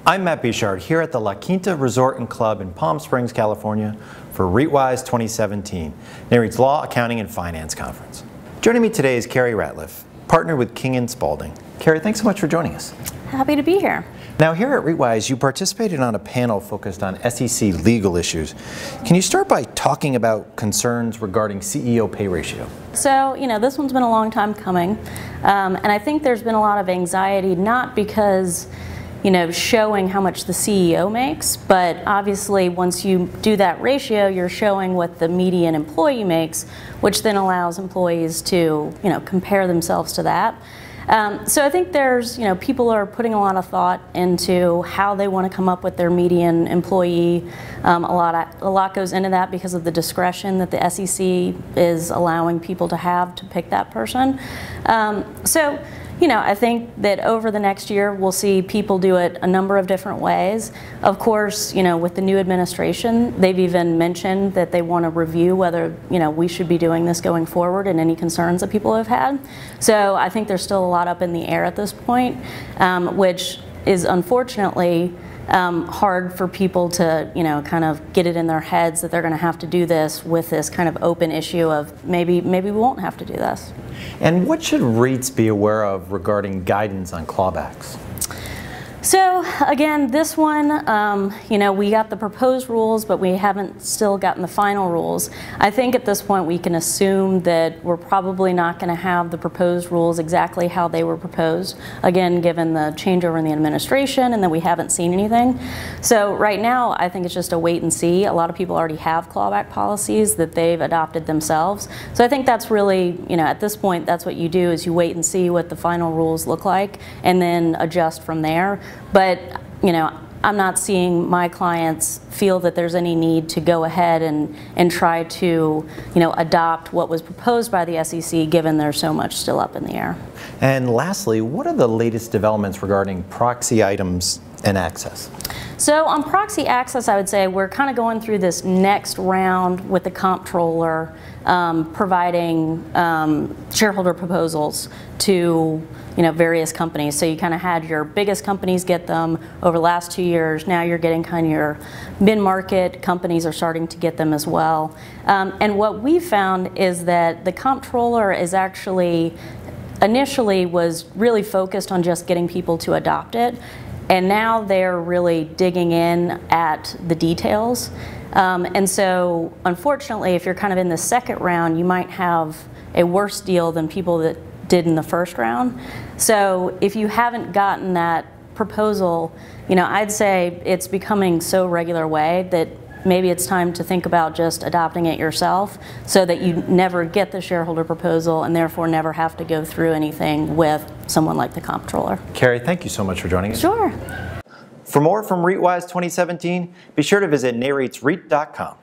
I'm Matt Bichard here at the La Quinta Resort and Club in Palm Springs, California for REITwise 2017, NAREIT's Law, Accounting, and Finance Conference. Joining me today is Carrie Ratliff, partner with King & Spalding. Carrie, thanks so much for joining us. Happy to be here. Now here at REITwise, you participated on a panel focused on SEC legal issues. Can you start by talking about concerns regarding CEO pay ratio? So, this one's been a long time coming, and I think there's been a lot of anxiety, not because showing how much the CEO makes, but obviously once you do that ratio, you're showing what the median employee makes, which then allows employees to, compare themselves to that. So I think there's, people are putting a lot of thought into how they want to come up with their median employee. A lot goes into that because of the discretion that the SEC is allowing people to have to pick that person. I think that over the next year we'll see people do it a number of different ways. Of course, with the new administration, they've even mentioned that they want to review whether, we should be doing this going forward and any concerns that people have had. So I think there's still a lot up in the air at this point, which is unfortunately hard for people to, kind of get it in their heads that they're going to have to do this with this kind of open issue of maybe we won't have to do this. And what should REITs be aware of regarding guidance on clawbacks? So again, this one, we got the proposed rules, but we haven't still gotten the final rules. I think at this point we can assume that we're probably not going to have the proposed rules exactly how they were proposed, again, given the changeover in the administration and that we haven't seen anything. So right now, I think it's just a wait and see. A lot of people already have clawback policies that they've adopted themselves. So I think that's really, at this point, that's what you do is you wait and see what the final rules look like and then adjust from there. But, I'm not seeing my clients feel that there's any need to go ahead and try to, adopt what was proposed by the SEC, given there's so much still up in the air. And lastly, what are the latest developments regarding proxy items and access? So on proxy access, I would say we're kind of going through this next round with the comptroller providing shareholder proposals to various companies. So you kind of had your biggest companies get them over the last 2 years. Now you're getting kind of your mid-market companies are starting to get them as well. And what we found is that the comptroller is actually initially was really focused on just getting people to adopt it. And now they're really digging in at the details. And so, unfortunately, if you're kind of in the second round, you might have a worse deal than people that did in the first round. So if you haven't gotten that proposal, I'd say it's becoming so regular way that maybe it's time to think about just adopting it yourself so that you never get the shareholder proposal and therefore never have to go through anything with someone like the comptroller. Carrie, thank you so much for joining us. Sure. For more from REITwise 2017, be sure to visit NAREITsREIT.com.